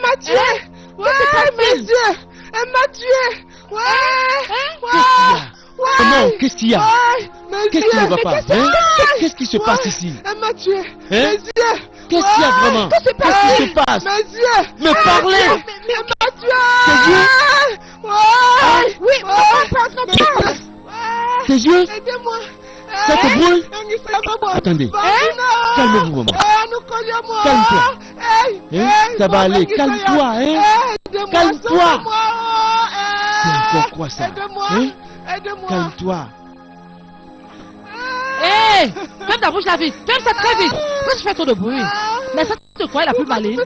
m'a tué. Ouais, mes yeux. Elle m'a tué. Comment? Qu'est-ce qu'il y a? Qu'est-ce qui ne va pas? Qu'est-ce qui se passe ici? Elle m'a tué. Mes yeux. Qu'est-ce qu'il y a vraiment? Qu'est-ce qui se passe? Mes yeux. Me parlez. Elle m'a tué. Tes yeux? Oui, maman, Tes yeux? aidez-moi. Ça te brûle? Attendez. Calmez-vous, maman. Calme-toi. Ça va aller. Calme-toi. Calme-toi. C'est encore quoi ça? Calme-toi. Hé! Ferme ta bouche là vite. Ferme ça très vite. Pourquoi tu fais trop de bruit? Mais ça te croit la plus maligne.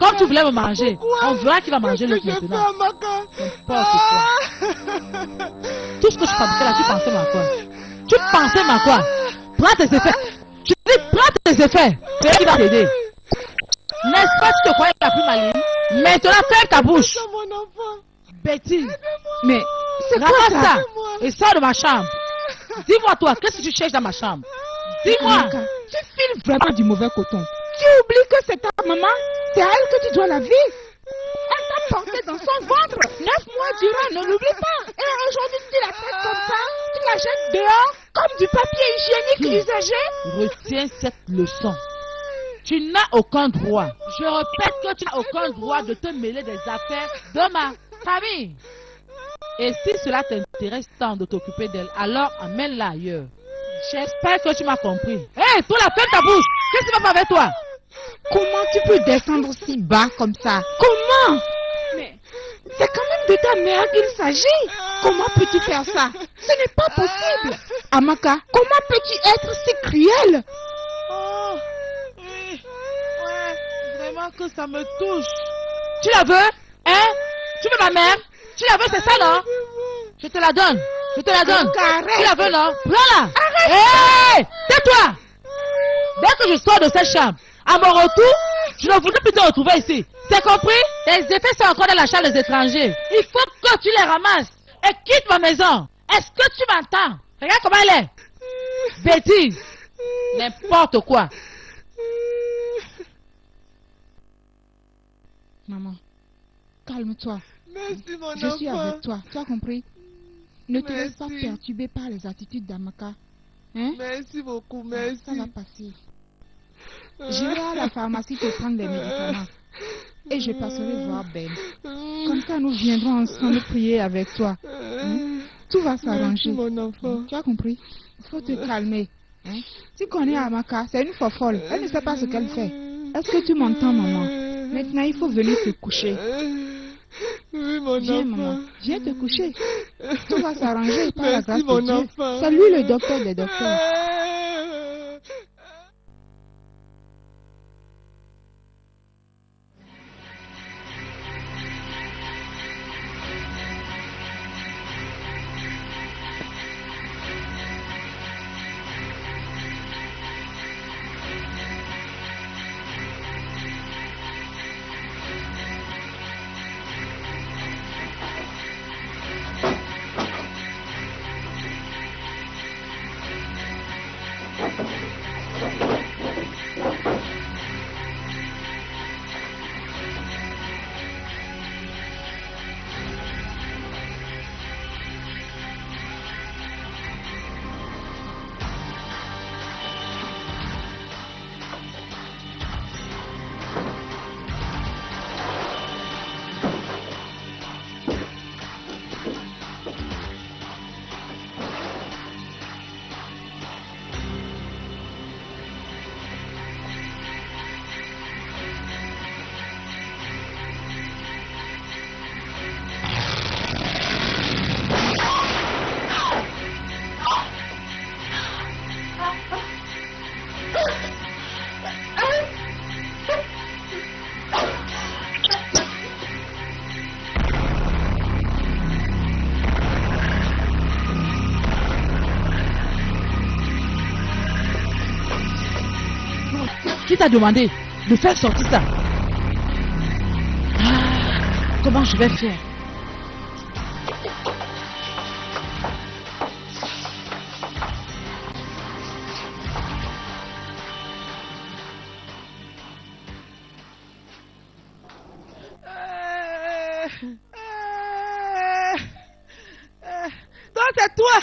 Comme tu voulais me manger, on verra qui va manger le maintenant. N'importe quoi. Tout ce que je fabriquais là, tu pensais à quoi? Tu pensais à quoi? Prends tes effets. Je dis, prends tes effets. C'est qui va t'aider. N'est-ce pas, tu te croyais la plus maligne? Maintenant, ferme ta bouche. Betty. Mais, c'est quoi ça? Et sors de ma chambre. Dis-moi toi, qu'est-ce que tu cherches dans ma chambre? Dis-moi. Tu files vraiment du mauvais coton. Tu oublies que c'est ta maman. C'est à elle que tu dois la vie. Elle t'a porté dans son ventre 9 mois durant, ne l'oublie pas. Et aujourd'hui, tu la traites comme ça. Tu la jettes dehors comme du papier hygiénique usagé. Retiens cette leçon. Tu n'as aucun droit. Je répète que tu n'as aucun droit de te mêler des affaires de ma famille. Et si cela t'intéresse tant de t'occuper d'elle, alors amène-la ailleurs. J'espère que tu m'as compris. Hé, toi la ferme ta bouche. Qu'est-ce qui va pas avec toi? Comment tu peux descendre aussi bas comme ça? Comment? Mais c'est quand même de ta mère qu'il s'agit. Comment peux-tu faire ça? Ce n'est pas possible. Amaka, comment peux-tu être si cruel? Oh, oui. Ouais, vraiment que ça me touche. Tu la veux? Hein? Tu veux ma mère? Tu la veux, c'est ça, non? Je te la donne. Je te la donne. Tu la veux, non? Prends-la. Hé! Tais-toi! Dès que je sors de cette chambre, à mon retour, je ne voudrais plus te retrouver ici. C'est compris? Tes effets sont encore dans la chambre des étrangers. Il faut que tu les ramasses et quitte ma maison. Est-ce que tu m'entends? Regarde comment elle est. Bêtise. N'importe quoi. Maman, calme-toi. Merci, mon Je suis enfant. avec toi, tu as compris? Ne te laisse pas Merci. perturber par les attitudes d'Amaka. Hein? Merci beaucoup, Ça merci. va passer. J'irai à la pharmacie te prendre les médicaments. Et je passerai voir Ben. Comme ça, nous viendrons ensemble prier avec toi. Hein? Tout va s'arranger. Merci, mon enfant. Tu as compris? Il faut te calmer. Hein? Tu connais Amaka, c'est une folle. Elle ne sait pas ce qu'elle fait. Est-ce que tu m'entends, maman? Maintenant, il faut venir se coucher. Oui, mon Viens, enfant. maman. Viens te coucher. Tout va s'arranger par la grâce Merci, de mon Dieu. enfant. C'est lui le docteur des docteurs. Qui t'a demandé de faire sortir ça? Comment je vais faire? c'est toi.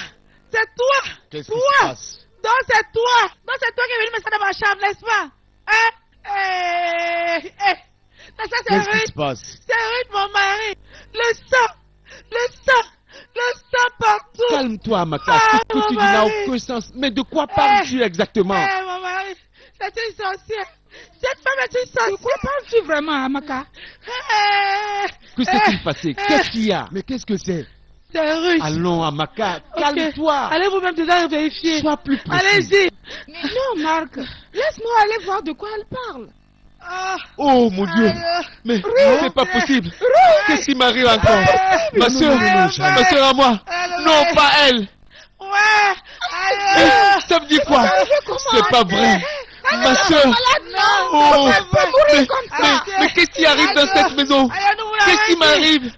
C'est toi. Qu'est-ce qui se passe? Non, c'est toi. Non, c'est toi qui es venu me ça dans ma chambre, n'est-ce pas? Hein? Ça, c'est Qu'est-ce qui Ruth. se passe? C'est Ruth, mon mari. Le sang. Le sang. Le sang partout. Calme-toi, Amaka. Ce que mon tu dis n'a mari. aucun sens. Mais de quoi parles-tu exactement? Mon mari. C'est une sorcière. Cette femme est une sorcière. De quoi parles-tu vraiment, Amaka? Que s'est-il passé? Qu'est-ce qu'il y a? Mais qu'est-ce que c'est? C'est Ruth. Allons, Amaka, Ok. calme-toi. Allez vous-même dedans vérifier. Sois plus précis. Allez-y. Non, Marc. Laisse-moi aller voir de quoi elle parle. Oh mon Dieu. Mais c'est pas possible. Qu'est-ce qui m'arrive encore? Ma soeur, ma soeur à moi. Non, pas elle. Ouais. Ça me dit quoi? C'est pas vrai. Ma soeur. Oh, mais qu'est-ce qui arrive dans cette maison? Qu'est-ce qui m'arrive?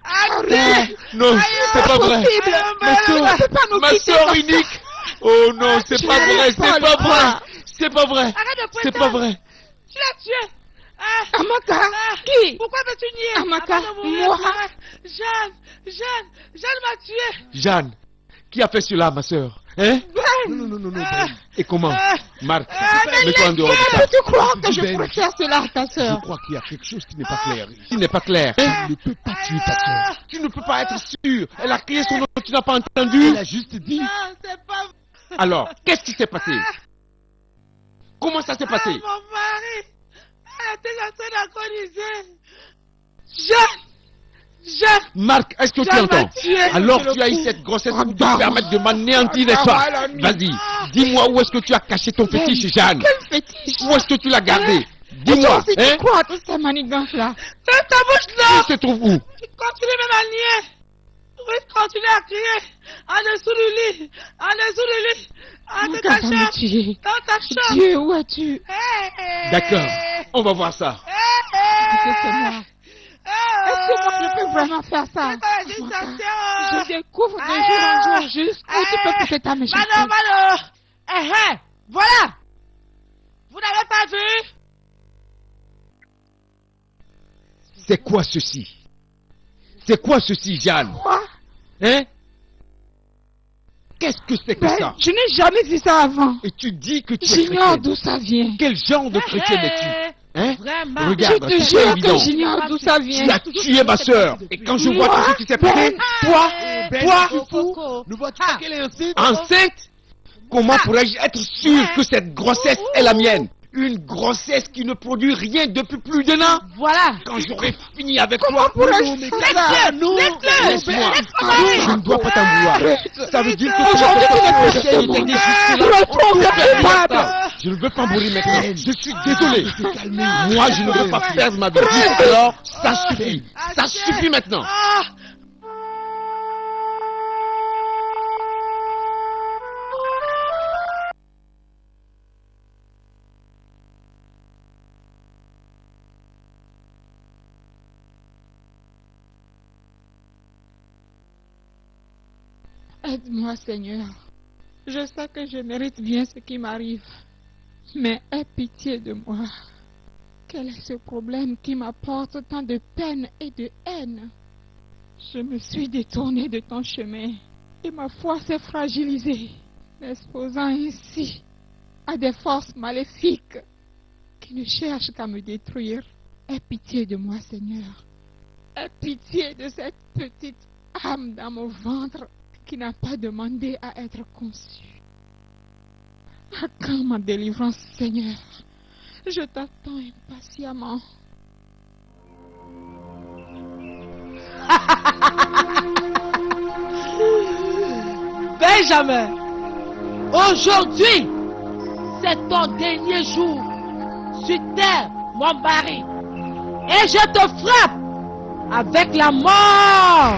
Non, c'est pas vrai. Ma soeur unique. Oh non, c'est pas vrai, c'est pas vrai. C'est pas vrai. C'est pas vrai. Tu l'as tué. Amaka, qui? Pourquoi veux-tu nier? Amaka, Avant de mourir, moi. Jeanne m'a tué. Jeanne, qui a fait cela, ma soeur? Hein? Non. Et comment? Marc, mais mets-toi en dehors de ça. Peux-tu croire que je Ben, pourrais faire cela à ta Je soeur? crois qu'il y a quelque chose qui n'est pas clair. Qui n'est pas clair. Elle ne peut pas tuer ta soeur. Tu ne peux pas être sûr. Elle a crié son nom, tu n'as pas entendu. Elle a juste dit. Non, c'est pas vrai. Alors, qu'est-ce qui s'est passé? Comment ça s'est passé? Mon mari, elle était en train d'agoniser. Jeanne, Marc, est-ce que tu Jeanne entends? m'a tué. Alors tu as eu cette grossesse pour te permettre de m'anéantir, n'est-ce pas? Vas-y, dis-moi où est-ce que tu as caché ton fétiche, Jeanne? Quel fétiche? Où est-ce que tu l'as gardé? Dis-moi, C'est hein? quoi toutes ces manigances-là? ferme ta bouche là. Il se trouve où? Continue même à nier. Oui, continue à crier. En dessous du lit. En dessous du lit. En Amaka ta va me chambre. tuer. Dans ta chambre. Dieu, où es-tu? D'accord, on va voir ça. Écoutez-moi. Est-ce que moi je peux vraiment faire ça? Je découvre de jour en jour jusqu'où tu peux pousser ta méchanceté. Mano. Voilà. Vous n'avez pas vu? C'est quoi ceci? C'est quoi ceci, Jeanne? Quoi? Hein? Qu'est-ce que c'est que Ben, ça? je n'ai jamais vu ça avant. Et tu dis que tu es J'ignore chrétienne. d'où ça vient. Quel genre de chrétienne es-tu? Hein? Vraiment. Je Regarde, te c'est pas jure que évident. j'ignore d'où ça vient. Tu as tué ma soeur. Et quand je vois Moi, tout ce qui s'est passé, toi, Ne vois-tu pas qu'elle est enceinte? Enceinte? Comment pourrais-je être sûr que cette grossesse est la mienne? Une grossesse qui ne produit rien depuis plus d'un an? Voilà. Quand j'aurai fini avec toi, Pourrais-je faire ça? laisse-moi. Je ne dois pas t'en vouloir. Ça veut dire que Aujourd'hui, tu n'es plus tu de t'es moi. Retrouve le coupable. Je ne veux pas mourir maintenant. Je suis désolé. Moi, je ne veux pas perdre ma vie. Alors, ça suffit. Ça suffit maintenant. Aide-moi, Seigneur. Je sais que je mérite bien ce qui m'arrive. Mais aie pitié de moi. Quel est ce problème qui m'apporte tant de peine et de haine? Je me suis détournée de ton chemin et ma foi s'est fragilisée, m'exposant ainsi à des forces maléfiques qui ne cherchent qu'à me détruire. Aie pitié de moi, Seigneur. Aie pitié de cette petite âme dans mon ventre qui n'a pas demandé à être conçue. À quand ma délivrance, Seigneur? Je t'attends impatiemment. Benjamin, aujourd'hui, c'est ton dernier jour sur terre, mon mari. Et je te frappe avec la mort.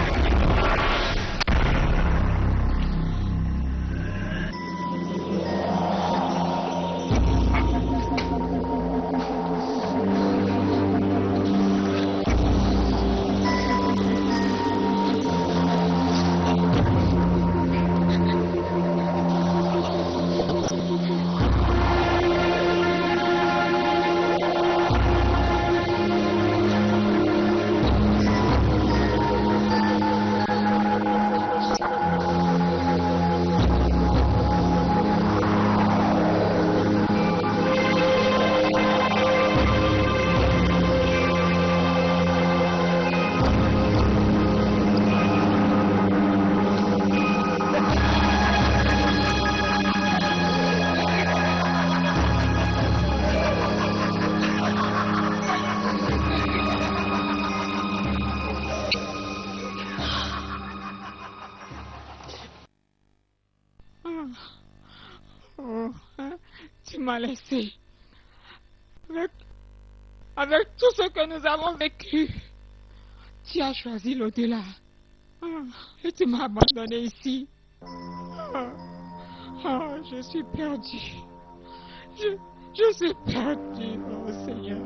Oh, tu m'as laissé. Avec tout ce que nous avons vécu, tu as choisi l'au-delà. Et tu m'as abandonné ici. Je suis perdue. Je suis perdue, oh Seigneur.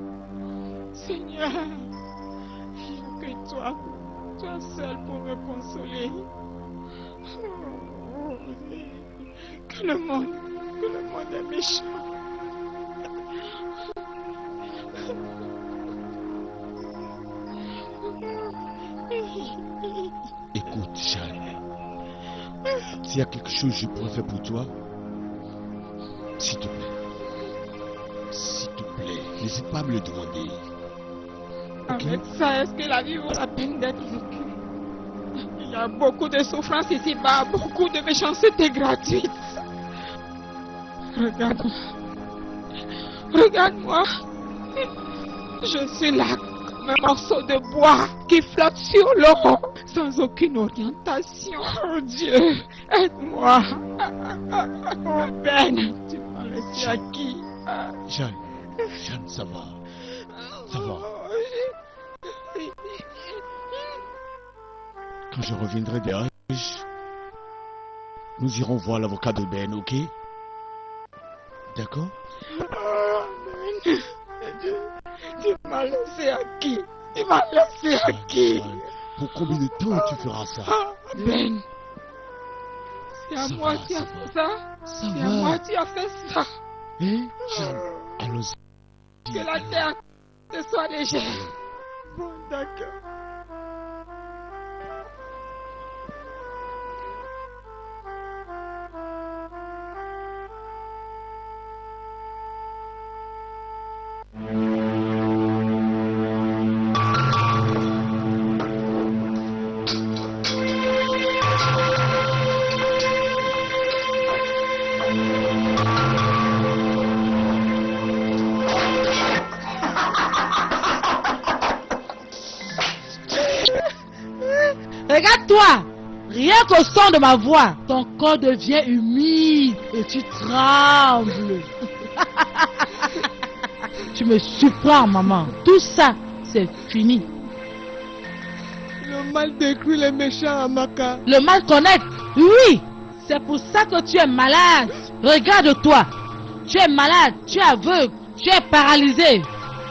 Seigneur, il n'y a que toi seul pour me consoler. Que le monde est méchant. Écoute, Jeanne. S'il y a quelque chose que je pourrais faire pour toi, s'il te plaît, n'hésite pas à me le demander. Okay? Avec ça, est-ce que la vie vaut la peine d'être vécue? Il y a beaucoup de souffrance ici-bas, beaucoup de méchanceté gratuite. Regarde-moi. Je suis là comme un morceau de bois qui flotte sur l'eau, sans aucune orientation. Oh Dieu, aide-moi. Oh Ben, tu m'as laissé à qui? Jeanne, ça va. Ça va. Quand je reviendrai des Anges, nous irons voir l'avocat de Ben, ok? D'accord? Ben, tu m'as laissé à qui? Tu m'as laissé à qui? Pour combien de temps tu feras ça? Ben, c'est à moi qui as fait ça? C'est à moi qui as fait ça? Hein? Jeanne, allons-y. Que la terre te soit légère. Bon, d'accord. Regarde-toi, rien qu'au son de ma voix, ton corps devient humide et tu trembles. Tu me surprends, maman. Tout ça, c'est fini. Le mal décrit les méchants, Amaka. Le mal connaît, oui. C'est pour ça que tu es malade. Regarde-toi. Tu es malade, tu es aveugle, tu es paralysé.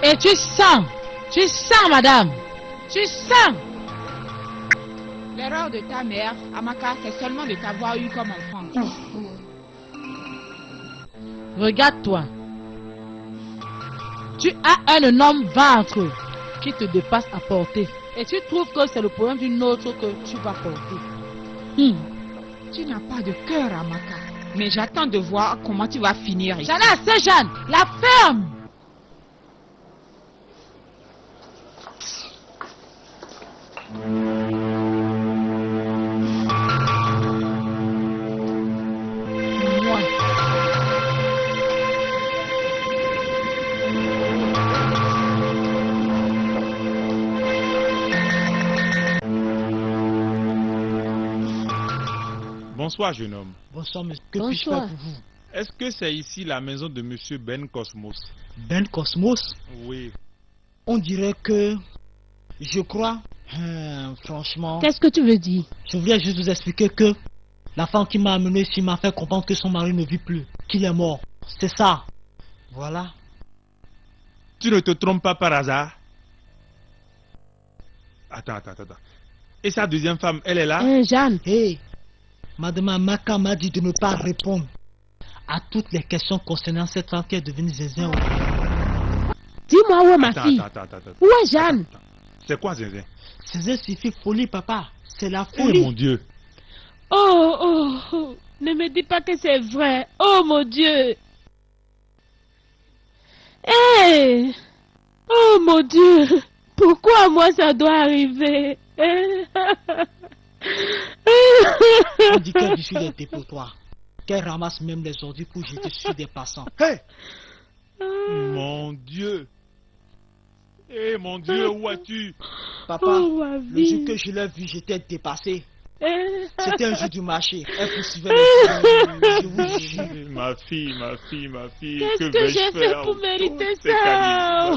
Et tu sens, madame. Tu sens. L'erreur de ta mère, Amaka, c'est seulement de t'avoir eu comme enfant. Regarde-toi. Tu as un énorme ventre qui te dépasse à porter. Et tu trouves que c'est le problème d'une autre que tu vas porter. Tu n'as pas de cœur, Amaka. Mais j'attends de voir comment tu vas finir ici. J'en ai assez, Jeanne. La ferme. Bonsoir, jeune homme. Bonsoir, monsieur. Que puis-je faire pour vous? Est-ce que c'est ici la maison de monsieur Ben Cosmos? Ben Cosmos? Oui. On dirait que... Je crois... franchement... Qu'est-ce que tu veux dire? Je voulais juste vous expliquer que... La femme qui m'a amené ici m'a fait comprendre que son mari ne vit plus. Qu'il est mort. C'est ça. Voilà. Tu ne te trompes pas par hasard? Attends. Et sa deuxième femme, elle est là? Jeanne. Hey, Madame Amaka m'a dit de ne pas répondre à toutes les questions concernant cette femme qui est devenue Zinzin. Dis-moi où est ma fille? Attends. Où est Jeanne? C'est quoi Zinzin? Zinzin signifie folie, papa. C'est la Oh folie. mon Dieu. Oh, ne me dis pas que c'est vrai. Oh mon Dieu. Hey! Oh mon Dieu. Pourquoi moi ça doit arriver? On dit qu'elle vit sur les dépotoirs. Qu'elle ramasse même les ordures pour jeter sur des passants. Hey! Mon Dieu. Eh mon Dieu, où es-tu? Papa, Oh, ma le vie. jour que je l'ai vue, j'étais dépassé. C'était un jour du marché. Elle poursuivait le je vous jure. Ma fille, Qu'est-ce que j'ai fait pour mériter ça?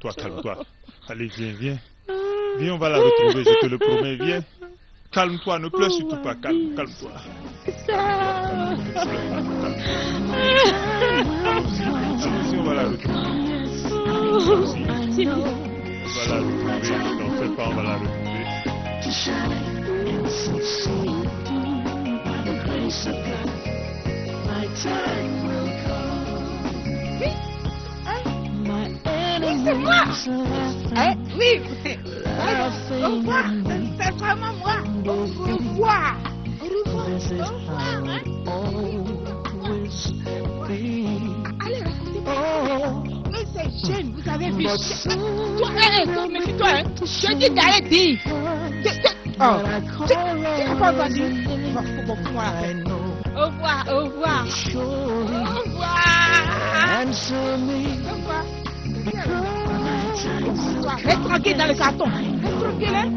Toi, calme-toi. Allez, viens. Viens, on va la retrouver, je te le promets, viens. Calme-toi, ne pleure surtout pas, calme-toi. Allons-y, on va la retrouver. On va la retrouver, n'en fais pas, on va la retrouver. C'est moi. Oui, au revoir, c'est vraiment moi. Au revoir. Allez, racontez-moi. Mais c'est jeune, vous avez vu. Toi, méfie-toi, hein. Je dis d'arrêter. Oh, tu n'as pas entendu. Bon, moi la peine. Au revoir. Au revoir. Reste tranquille dans le carton. Reste tranquille, hein.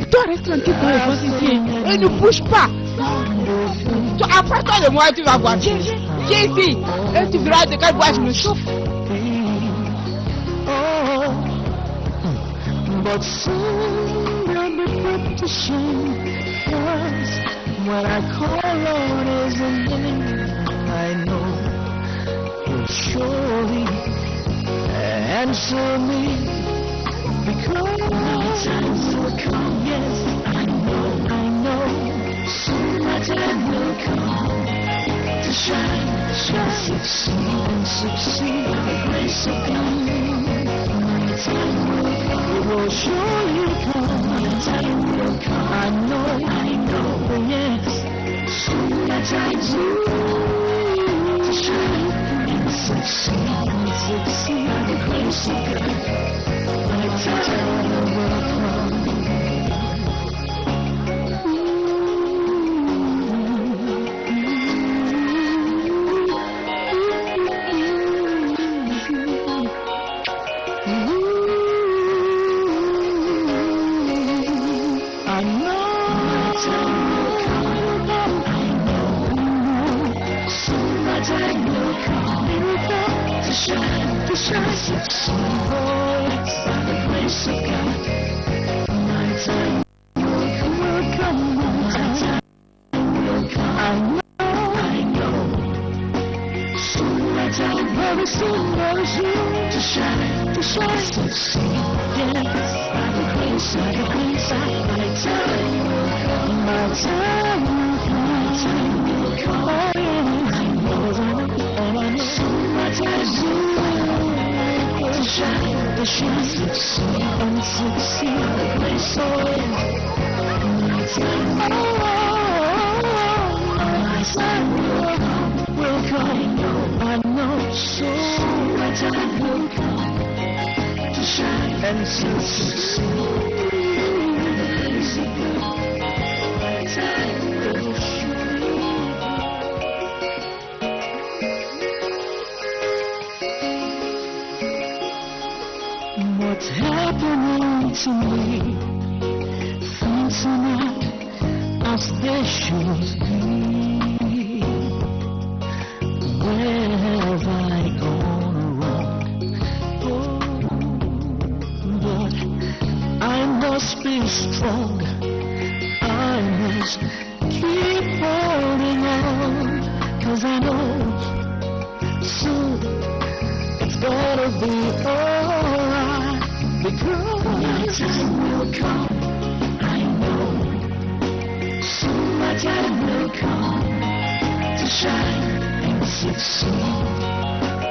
Toi, reste tranquille dans le ventre ici. Et ne bouge pas. Approche-toi de moi et tu vas voir. Viens ici. Et tu verras de quel bois je me chauffe. But soon I'll be put to shame. Yes, what I call Lord is a name. I know He'll surely answer me. Because my time will come. Yes, I know. Soon my time will come to shine, succeed and succeed by the grace of God. My time will come. It will surely come. My time will come. I know, yes. Soon my time will come to shine and succeed by the grace of God. My time will come. What's happening to me? Things are not as they should be. Where have I gone wrong? Oh, but I must be strong. I must keep holding on, 'cause I know soon it's gonna be alright. Because my time will come, I know. Soon my time will come to shine and succeed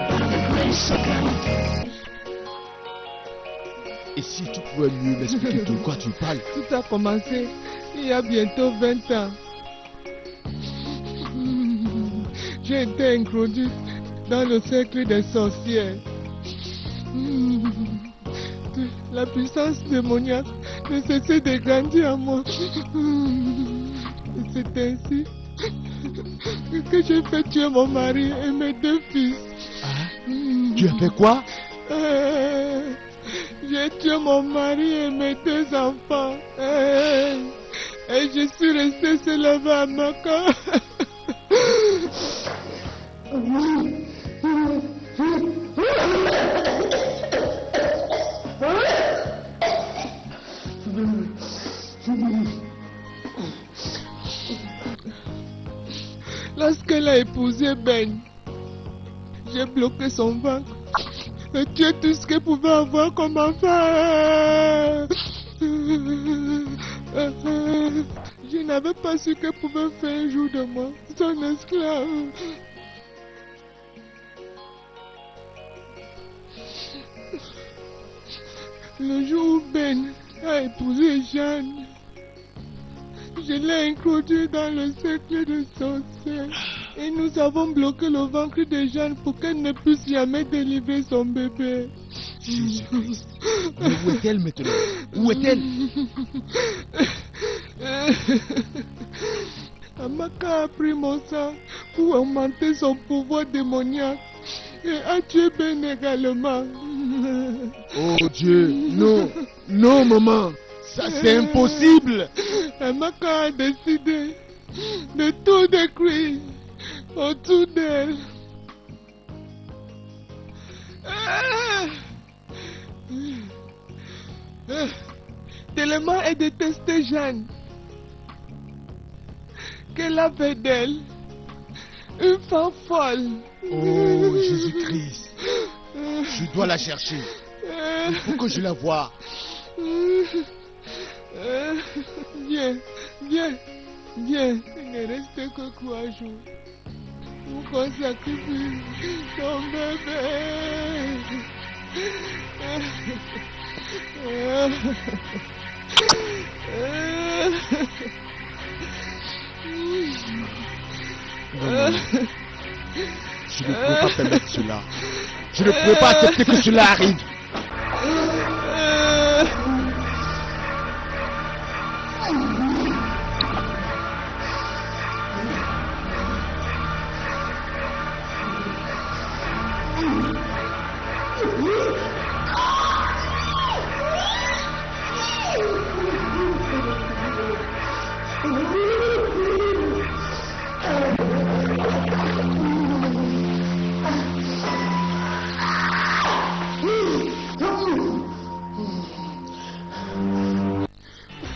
by the grace of God. Et si tu pouvais mieux m'expliquer de quoi tu parles? Tout a commencé il y a bientôt 20 ans. J'ai été introduite dans le cercle des sorcières. La puissance démoniaque ne cessait de grandir en moi. C'est ainsi que j'ai fait tuer mon mari et mes 2 fils. Tu as fait quoi? J'ai tué mon mari et mes 2 enfants. Et je suis resté seul à Maka. Lorsqu'elle a épousé Ben, j'ai bloqué son ventre et tué tout ce qu'elle pouvait avoir comme enfant. Je n'avais pas su qu'elle pouvait faire un jour de moi son esclave. Le jour où Ben a épousé Jeanne, je l'ai introduit dans le cercle de sorcières et nous avons bloqué le ventre de Jeanne pour qu'elle ne puisse jamais délivrer son bébé. Jésus-Christ. Mais où est-elle maintenant? Où est-elle? Amaka a pris mon sang pour augmenter son pouvoir démoniaque et a tué Ben également. Oh Dieu, non, non maman, ça c'est impossible. Amaka a décidé de tout détruire autour d'elle. Tellement elle détestait Jeanne qu'elle avait d'elle une femme folle. Oh Jésus-Christ, je dois la chercher. Il faut que je la voie. Viens, viens, viens. Il ne reste que 3 jours pour qu'on sacrifie ton bébé. Non, je ne peux pas permettre cela. Je ne peux pas accepter que cela arrive.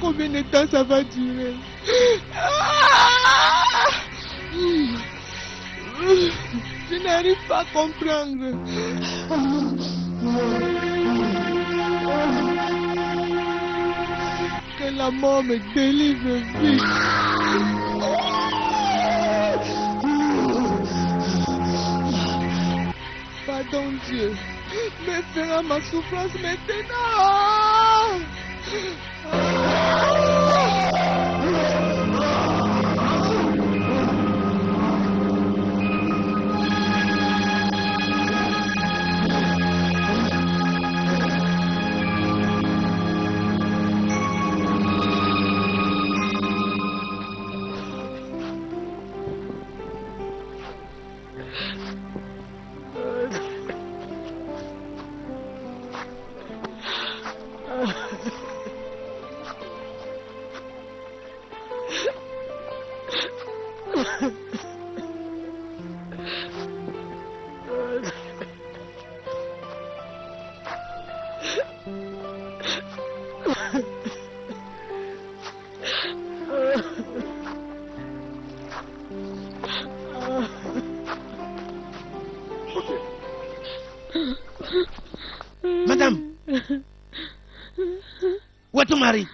Combien de temps ça va durer? Je n'arrive pas à comprendre. Que la mort me délivre vite. Pardon Dieu, mais fera ma souffrance maintenant. Madame, où est ton mari?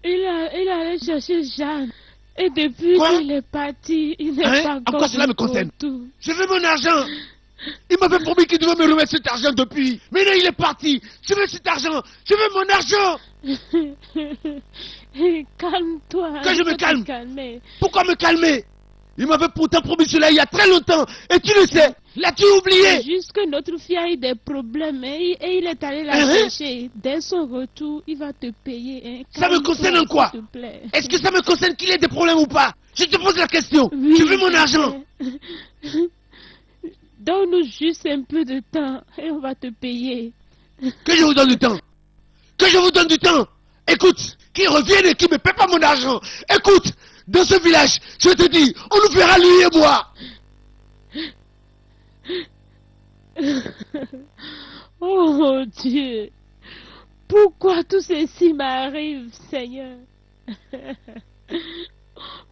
Il allait chercher Jeanne. Et depuis Quoi? qu'il est parti, il n'est pas encore Encore cela me de concerne. retour. Je veux mon argent. Il m'avait promis qu'il devait me remettre cet argent depuis. Mais là, il est parti. Je veux cet argent. Je veux mon argent. Calme-toi. Que je me faut te calme. calmer. Pourquoi me calmer? Il m'avait pourtant promis cela il y a très longtemps. Et tu le sais. L'as-tu C'est oublié? juste que notre fille a eu des problèmes et il est allé la chercher. Dès son retour, il va te payer. Hein. Ça me concerne en quoi? S'il te plaît. Est-ce que ça me concerne qu'il ait des problèmes ou pas? Je te pose la question. Oui, Tu veux mon argent? Donne-nous juste un peu de temps et on va te payer. Que je vous donne du temps. Que je vous donne du temps. Écoute, qu'il revienne et qu'il ne me paie pas mon argent. Écoute, dans ce village, je te dis, on nous fera lui et moi. Oh Dieu, pourquoi tout ceci m'arrive, Seigneur?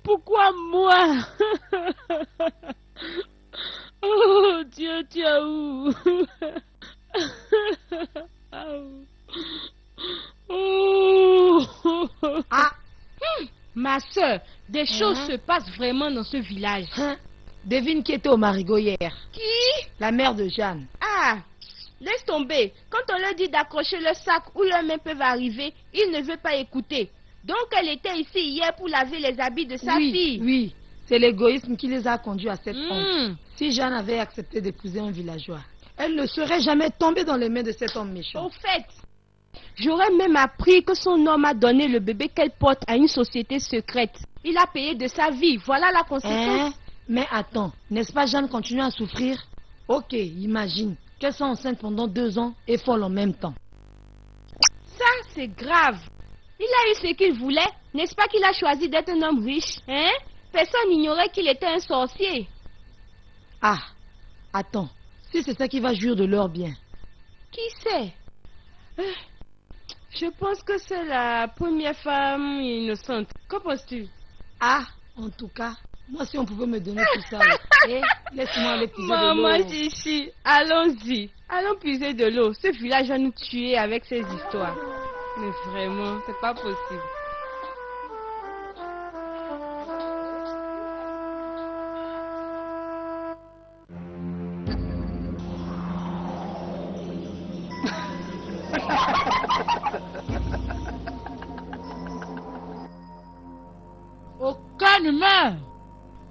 Pourquoi moi? Oh Dieu, tu es où? Oh. Ah, ma soeur, des choses se passent vraiment dans ce village. Devine qui était au marigot hier. Qui? La mère de Jeanne. Ah, laisse tomber. Quand on leur dit d'accrocher le sac où leurs mains peuvent arriver, il ne veut pas écouter. Donc elle était ici hier pour laver les habits de sa fille. Oui, c'est l'égoïsme qui les a conduits à cette honte. Si Jeanne avait accepté d'épouser un villageois, elle ne serait jamais tombée dans les mains de cet homme méchant. Au fait, j'aurais même appris que son homme a donné le bébé qu'elle porte à une société secrète. Il a payé de sa vie, voilà la conséquence. Mais attends, n'est-ce pas Jeanne continue à souffrir? Ok, imagine qu'elle soit enceinte pendant 2 ans et folle en même temps. Ça, c'est grave. Il a eu ce qu'il voulait. N'est-ce pas qu'il a choisi d'être un homme riche? Hein? Personne n'ignorait qu'il était un sorcier. Ah, attends, si c'est ça qui va jouir de leur bien. Qui sait? Je pense que c'est la première femme innocente. Qu'en penses-tu? Ah, en tout cas, moi si on pouvait me donner tout ça, laisse-moi aller puiser de Maman, l'eau. Chichi, allons-y. Allons puiser de l'eau. Ce village va nous tuer avec ces histoires. Mais vraiment, c'est pas possible. Aucun humain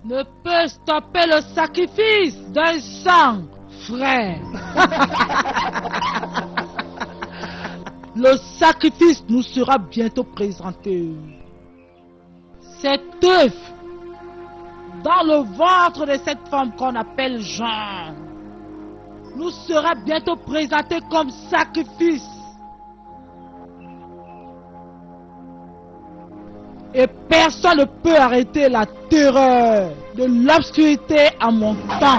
ne peut stopper le sacrifice d'un sang, frère. Le sacrifice nous sera bientôt présenté. Cet œuf dans le ventre de cette femme qu'on appelle Jeanne nous sera bientôt présenté comme sacrifice. Et personne ne peut arrêter la terreur de l'obscurité à mon temps.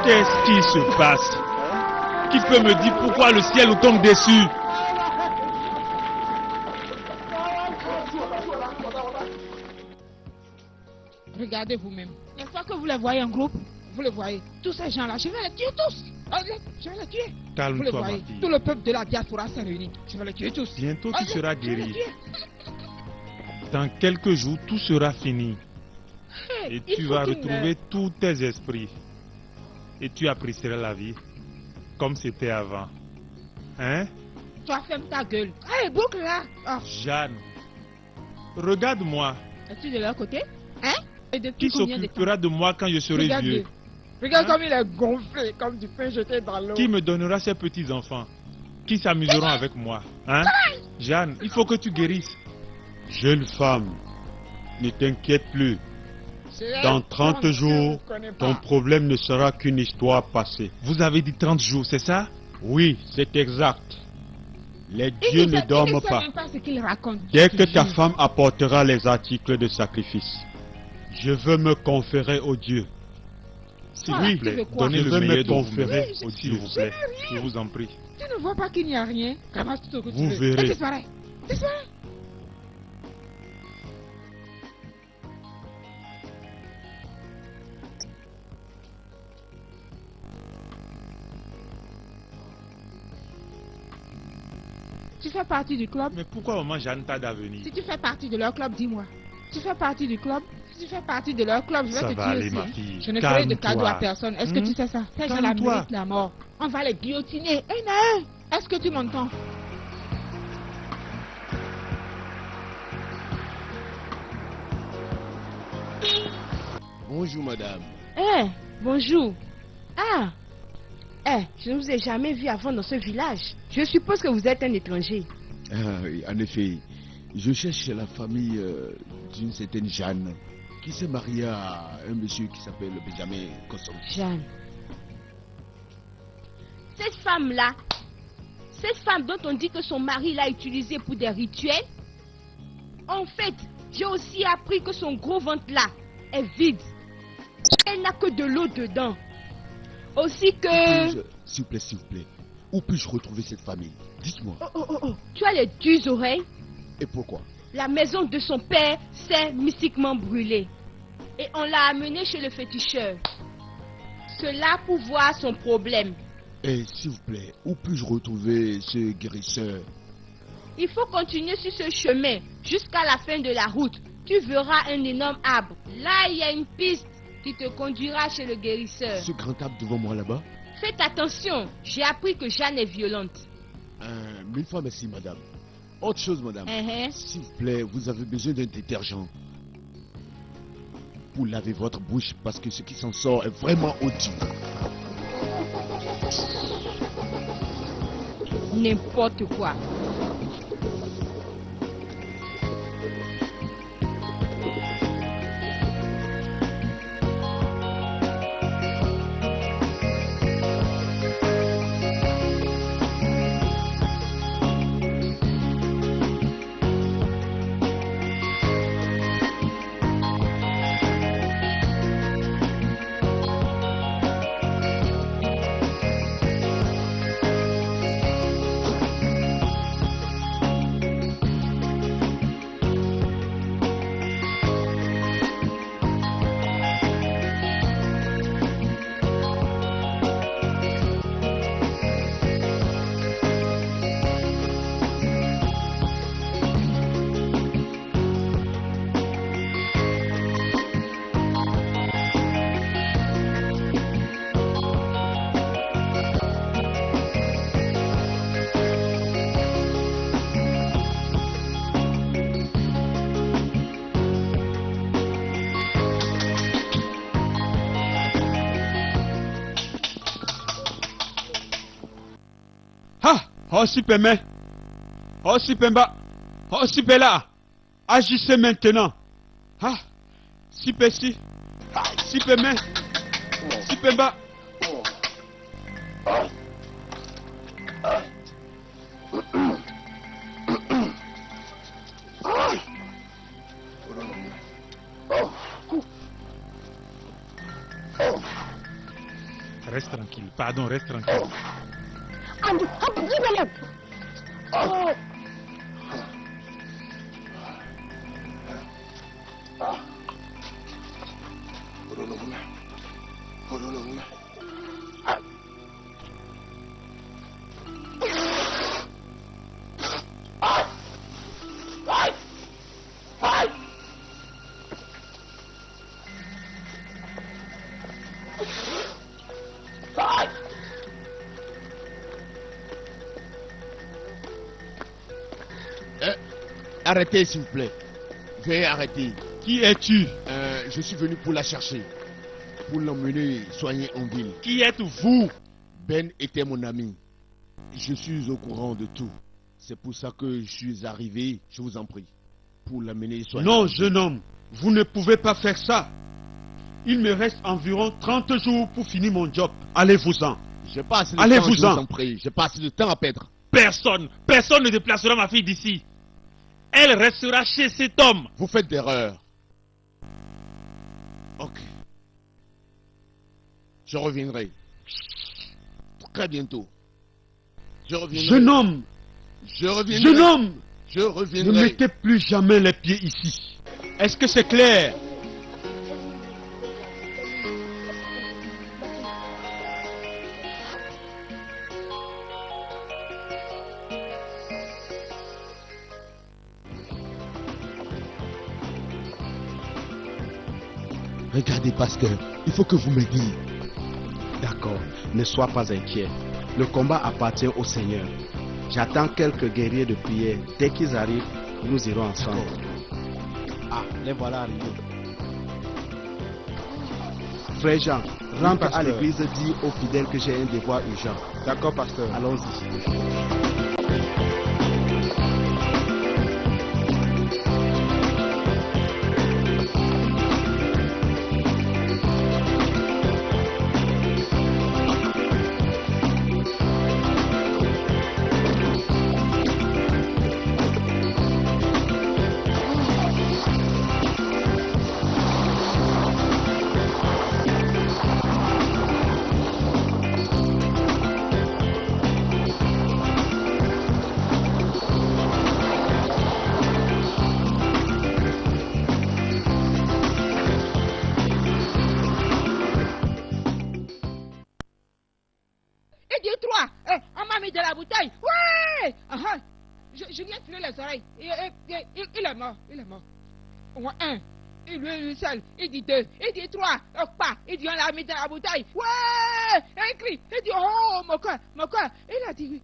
Qu'est-ce qui se passe? Qui peut me dire pourquoi le ciel nous tombe dessus? Regardez vous-même. Une fois que vous les voyez en groupe, vous les voyez. Tous ces gens-là, je vais les tuer tous. Je vais les tuer. Vous les Calme-toi, ma voyez. fille. Tout le peuple de la diaspora s'est réuni. Je vais les tuer tous. Bientôt tu seras Je vais les guéri. tuer. Dans quelques jours, tout sera fini. Et Il tu faut vas qu'il retrouver tous tes esprits. Et tu apprécieras la vie comme c'était avant. Hein? Toi, ferme ta gueule. Allez, boucle là. Ah, Jeanne, regarde-moi. es-tu de leur côté? Hein? Et depuis Qui combien de temps? s'occupera de moi quand je serai Regarde, vieux? regarde Hein? comme il est gonflé, comme du pain jeté dans l'eau. Qui me donnera ces petits-enfants? Qui s'amuseront avec moi? Hein? Jeanne, il faut que tu guérisses. Jeune femme, ne t'inquiète plus. Dans 30 jours, ton problème ne sera qu'une histoire passée. Vous avez dit 30 jours, c'est ça? Oui, c'est exact. Les dieux ne dorment pas. Même pas ce qu'il raconte. Dès que ta femme apportera les articles de sacrifice, je veux me conférer au Dieu. S'il Voilà, vous tu plaît, veux quoi? donnez Je le veux me meilleur de vous. conférer S'il au Dieu. vous plaît, je vous en prie. Tu ne vois pas qu'il n'y a rien. Ramasse tout ce que tu Vous veux. verrez. Et disparaît. Disparaît. Tu fais partie du club? Mais pourquoi maman Jeanne t'a d'avenir? Si tu fais partie de leur club, dis-moi. Tu fais partie du club? Si tu fais partie de leur club, je vais Ça te va tuer aller, aussi. ma fille. Je ne ferai de Calme-toi. cadeau à personne. Est-ce que tu sais ça? Ces gens-là Calme-toi. méritent la mort. On va les guillotiner un à un. Est-ce que tu m'entends? Bonjour, madame. Eh, bonjour. Ah, je ne vous ai jamais vu avant dans ce village. Je suppose que vous êtes un étranger. Ah, oui, en effet, je cherche la famille d'une certaine Jeanne qui s'est mariée à un monsieur qui s'appelle Benjamin Cosson. Jeanne. Cette femme-là, cette femme dont on dit que son mari l'a utilisée pour des rituels, en fait, j'ai aussi appris que son gros ventre-là est vide. Elle n'a que de l'eau dedans. Aussi que... S'il vous plaît, où puis-je retrouver cette famille? Dites-moi. Oh, tu as les dures oreilles. Et pourquoi? La maison de son père s'est mystiquement brûlée. Et on l'a amenée chez le féticheur. Cela pour voir son problème. Et s'il vous plaît, où puis-je retrouver ce guérisseur? Il faut continuer sur ce chemin jusqu'à la fin de la route. Tu verras un énorme arbre. Là, il y a une piste qui te conduira chez le guérisseur. Ce grand arbre devant moi là-bas? Faites attention, j'ai appris que Jeanne est violente. Mille fois merci, madame. Autre chose, madame. S'il vous plaît, vous avez besoin d'un détergent pour laver votre bouche parce que ce qui s'en sort est vraiment odieux. N'importe quoi. Oh Superman, oh Superba, oh Superla, agissez maintenant. Ah, Supersi, Superman, Superba. Reste tranquille, pardon, reste tranquille. Arrêtez, s'il vous plaît. Veuillez arrêter. Qui es-tu? Je suis venu pour la chercher. Pour l'emmener soigner en ville. Qui êtes-vous? Ben était mon ami. Je suis au courant de tout. C'est pour ça que je suis arrivé, je vous en prie. Pour l'amener soigner. Non, jeune homme, vous ne pouvez pas faire ça. Il me reste environ 30 jours pour finir mon job. Allez-vous-en. J'ai pas assez de Allez-vous-en. temps, je vous en prie. J'ai pas assez de temps à perdre. Personne ne déplacera ma fille d'ici. Elle restera chez cet homme. Vous faites d'erreur. Ok. Je reviendrai. Très bientôt. Je reviendrai. Jeune homme, Je reviendrai. jeune homme, Je ne reviendrai. mettez plus jamais les pieds ici. Est-ce que c'est clair? Regardez, pasteur, il faut que vous m'aidiez. D'accord, ne sois pas inquiet. Le combat appartient au Seigneur. J'attends quelques guerriers de prière. Dès qu'ils arrivent, nous irons ensemble. Ah, les voilà arrivés. Frère Jean, rentre à pasteur. l'église, dis aux fidèles que j'ai un devoir urgent. D'accord, pasteur. Allons-y. Et Dieu, toi, on m'a mis de la bouteille. Ouais! Je viens tirer les oreilles. Il est mort, il est mort. Ouais, un. Il lui seul. Il dit deux. Il dit trois. Pas. Il dit on l'a mis dans la bouteille. Ouais! Un cri. Il dit oh, mon cœur. Il a dit oui.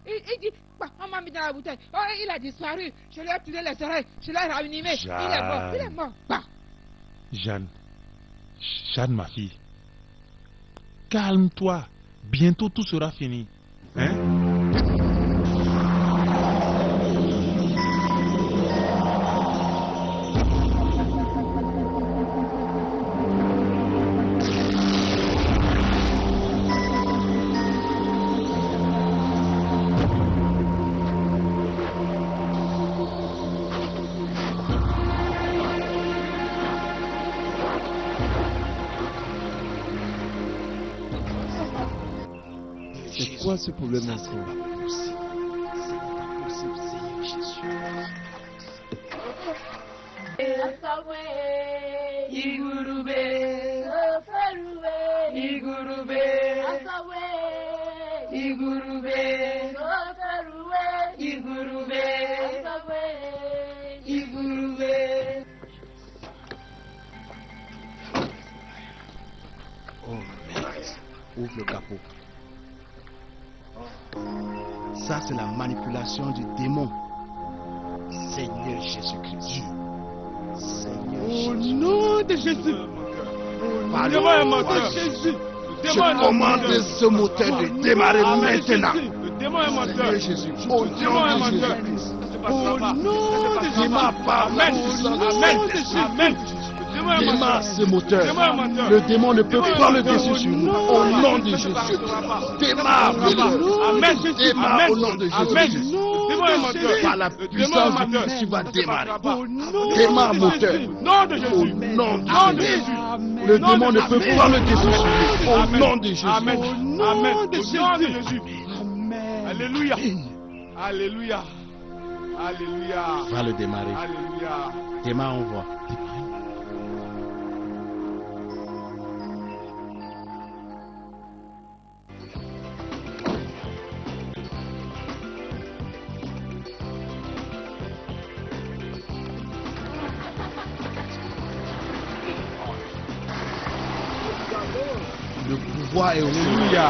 Il dit bah, on m'a mis dans la bouteille. Oh, il a disparu. Je lui ai tiré les oreilles. Je l'ai ranimé. Il est mort. Il est mort. Bah. Jeanne, ma fille, calme-toi. Bientôt tout sera fini. Hein? C'est quoi ce problème encore? Oh merde. Ouvre le capot. Ça, c'est la manipulation du démon. Seigneur Jésus-Christ. Seigneur Au Jésus. nom de Jésus. Par le Démon est nom menteur. de Jésus. Je commande ce moteur de démarrer maintenant. Le démon est menteur. Seigneur Jésus. Au Le démon est nom de menteur. Jésus-Christ. Au nom de Jésus. Démarre par la Amen. puissance Amen. de Jésus. Amen. Le démon est Démarre menteur. ce moteur. Le démon est menteur. Le démon ne peut Démon pas est le menteur. dessus sur nous. Au nom de Jésus. Démarre, moteur. Amen. Démarre Amen. au nom de Amen. Jésus. Le démon est menteur. Par la Le démon est puissance du menteur. Christ, tu vas démarrer. Au nom Démarre, de moteur. Jésus. Nom de Au Jésus. nom Nom de de Jésus. Jésus. Le Nom démon de ne peut Jésus. pas le dessus sur lui. Au Amen. nom de Jésus. Amen. Au nom Amen. de Au nom de Jésus. Amen. Alléluia. Alléluia. Alléluia. Va le démarrer. Alléluia. Démarre, on voit. Le pouvoir est au Alléluia.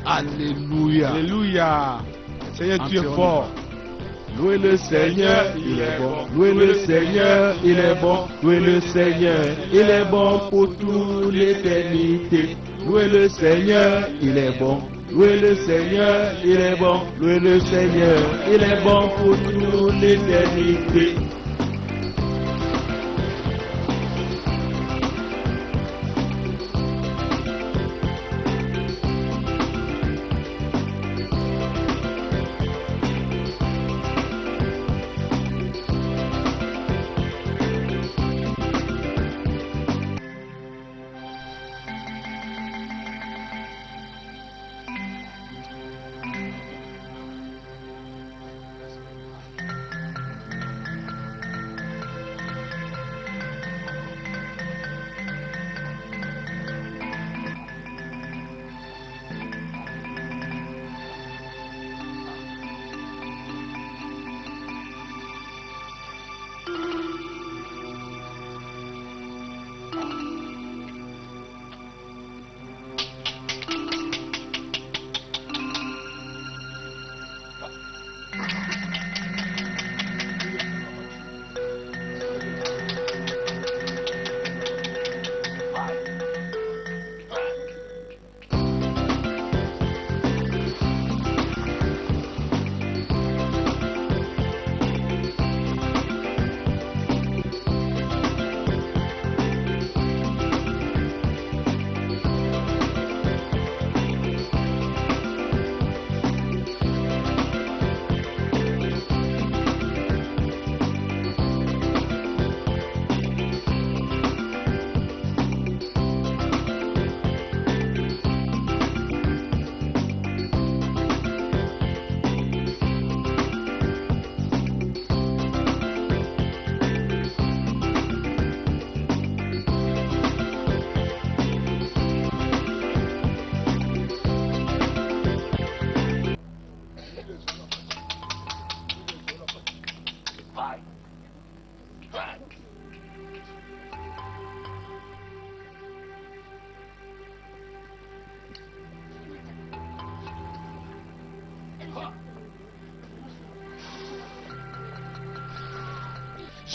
Alléluia. Alléluia. Seigneur, tu es Enterrons. fort. Louez le Seigneur, il est bon. Louez le Seigneur, il est bon. Louez le Seigneur, il est bon pour toute l'éternité. Louez le Seigneur, il est bon. Louez le Seigneur, il est bon. Louez le Seigneur, il est bon pour toute l'éternité.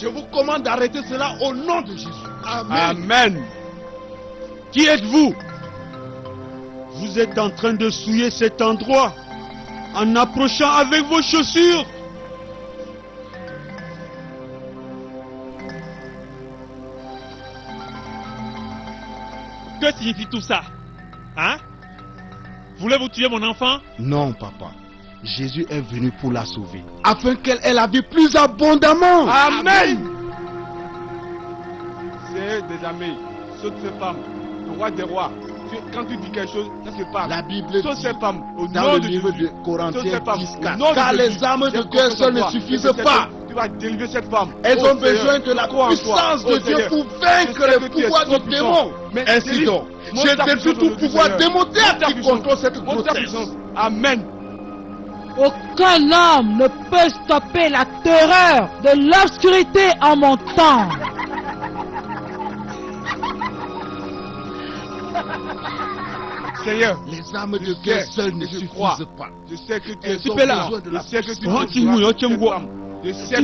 Je vous commande d'arrêter cela au nom de Jésus. Amen. Amen. Qui êtes-vous? Vous êtes en train de souiller cet endroit en approchant avec vos chaussures. Que signifie tout ça? Hein? Voulez-vous tuer mon enfant? Non, papa. Jésus est venu pour la sauver, afin qu'elle ait la vie plus abondamment. Amen. C'est des amis. Saute ces femmes. Le roi des rois. Quand tu dis quelque chose, ça se passe. La Bible dit, Saute ces femmes. Au dans nom le de livre Jésus. de Corinthiens Saute ces femmes. 10, car les armes de Dieu seules ne suffisent pas. Tu vas délivrer cette femme. Elles Oh ont Seigneur, besoin de la crois en toi. puissance de Oh Dieu Seigneur, pour je vaincre sais le que tu es pouvoir trop du puissant. démon. Mais Ainsi délivre. donc, Montre ta je défie puissance tout aujourd'hui, pouvoir Seigneur. démonté Montre ta qui puissance. contrôle cette Montre ta grossesse. puissance. Amen. Aucun homme ne peut stopper la terreur de l'obscurité en mon temps. Seigneur, Les armes de je Dieu sais, seules ne je crois. suffisent pas. Je sais que tu es Elles ont là. besoin de Je la sais que tu puissance. es Je sais que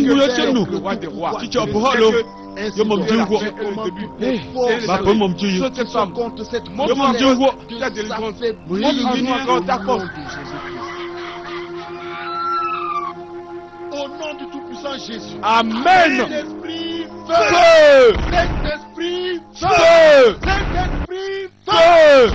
tu es Saute cette femme. contre cette Montre-moi grossesse Dieu, de ta délivrance. s'affaiblir Montre-moi encore ta au force. nom de Jésus-Christ. Au nom du Tout-Puissant Jésus. Amen. Saint-Esprit, Feu. feu! Saint-Esprit, Feu. feu! Saint-Esprit, Feu. feu!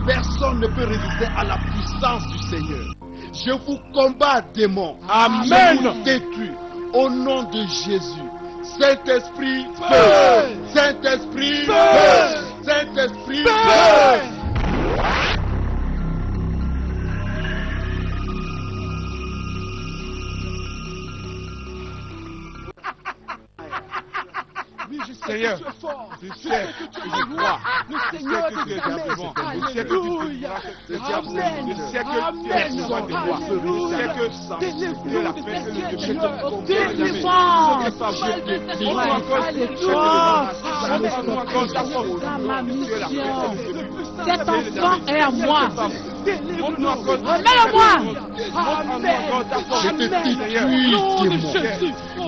Personne ne peut résister à la puissance du Seigneur. Je vous combats, démons. Amen. Je vous détruis au nom de Jésus. Saint-Esprit, feu! Saint-Esprit, feu! Saint-Esprit, feu! Seigneur, je sais que tu crois. Je sais que tu es vivant. Je sais que tu es je sais que tu es besoin de moi. Je sais que tu es la paix et le Délivrance. Cet enfant est à moi. Remets-le-moi. Je te détruis, démon.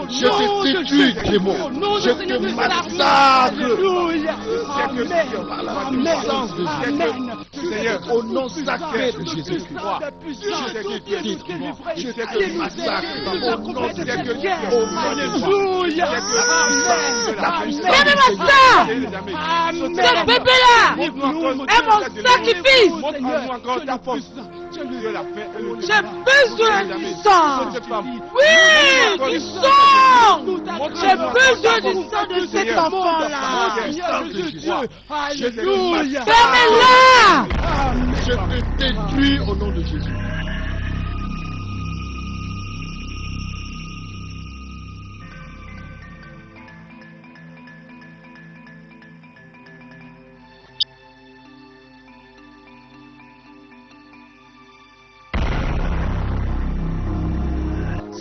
Je te détruis, démon. Je te massacre. Par la puissance de Jésus. Au nom sacré de Jésus. Je te détruis. Je te massacre. Au nom de Jésus. Alléluia. Amen. Donnez-moi ça. Ce bébé-là est mon sacrifice. J'ai besoin du sang. Oui, du sang. J'ai besoin du sang de cet enfant-là. Alléluia. Fermez-la. Je te détruis au nom de Jésus.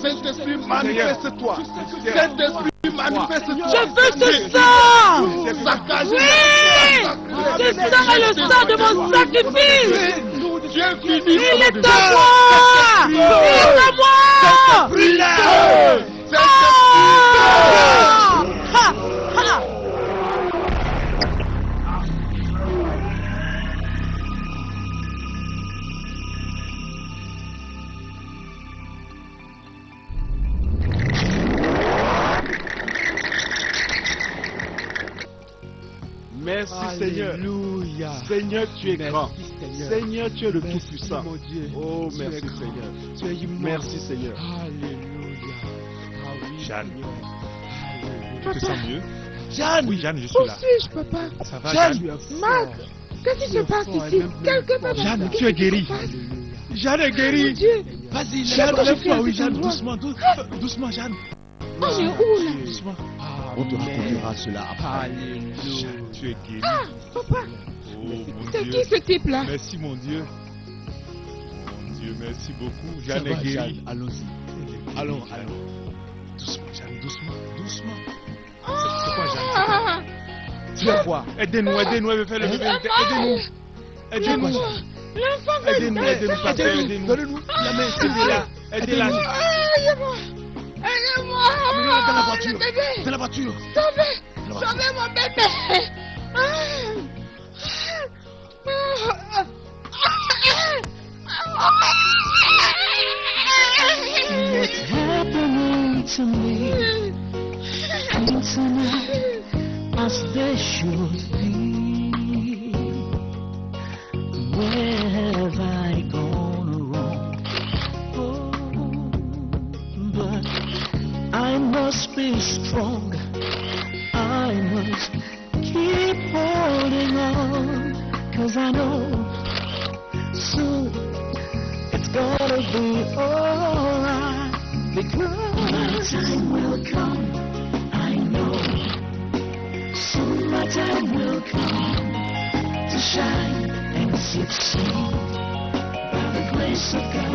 Saint-Esprit, manifeste-toi. Saint-Esprit, manifeste-toi. Je veux ce sang. Saccage. Oui. Ce sang est le sang de mon sacrifice. Dieu fini. Il est à moi. Il est à moi. Saint-Esprit. Ha, ha. Merci Seigneur. Seigneur, tu es grand. Seigneur, tu es le Tout-Puissant. Oh, merci Seigneur. Merci Seigneur. Jeanne, tu te sens mieux? Jeanne. Oui, Jeanne, je suis là. Où suis-je, papa? Ça va, Jeanne. Jeanne? Marc, Qu'est-ce qui se passe ici? Quelqu'un peut Jeanne, m'expliquer tu es ce qui se guérie. passe? Jeanne est Mon guérie. Dieu. Vas-y, Jeanne, lève-toi, oui, je Jeanne, te doucement, doucement, Jeanne. On est où là? Doucement. On te racontera cela après. Jeanne, tu es guérie. Ah, papa, Oh mon c'est Dieu. qui ce type-là? Merci mon Dieu. Mon Dieu, merci beaucoup. Ça Jeanne va, est guérie. Jeanne, allons-y. Allons. Doucement, Jeanne, doucement. C'est quoi Jeanne? Ah, Tu vas voir. Aidez-nous, elle veut faire le bébé. Aidez-nous. Aidez-nous. l'enfant va Aidez-nous, pasteur, aidez-nous. Donnez-nous la main. Aidez-la. Aidez-la. Aidez-moi! Aidez-moi! Amenez-la dans la voiture. Le bébé! Dans la voiture. Sauvez mon bébé! What's happening to me? Things are not as they should be. Where have I gone wrong? Oh, but I must be strong. I must keep holding on, 'cause I know soon it's gonna be alright, because my time will come, I know. Soon my time will come to shine and succeed by the grace of God.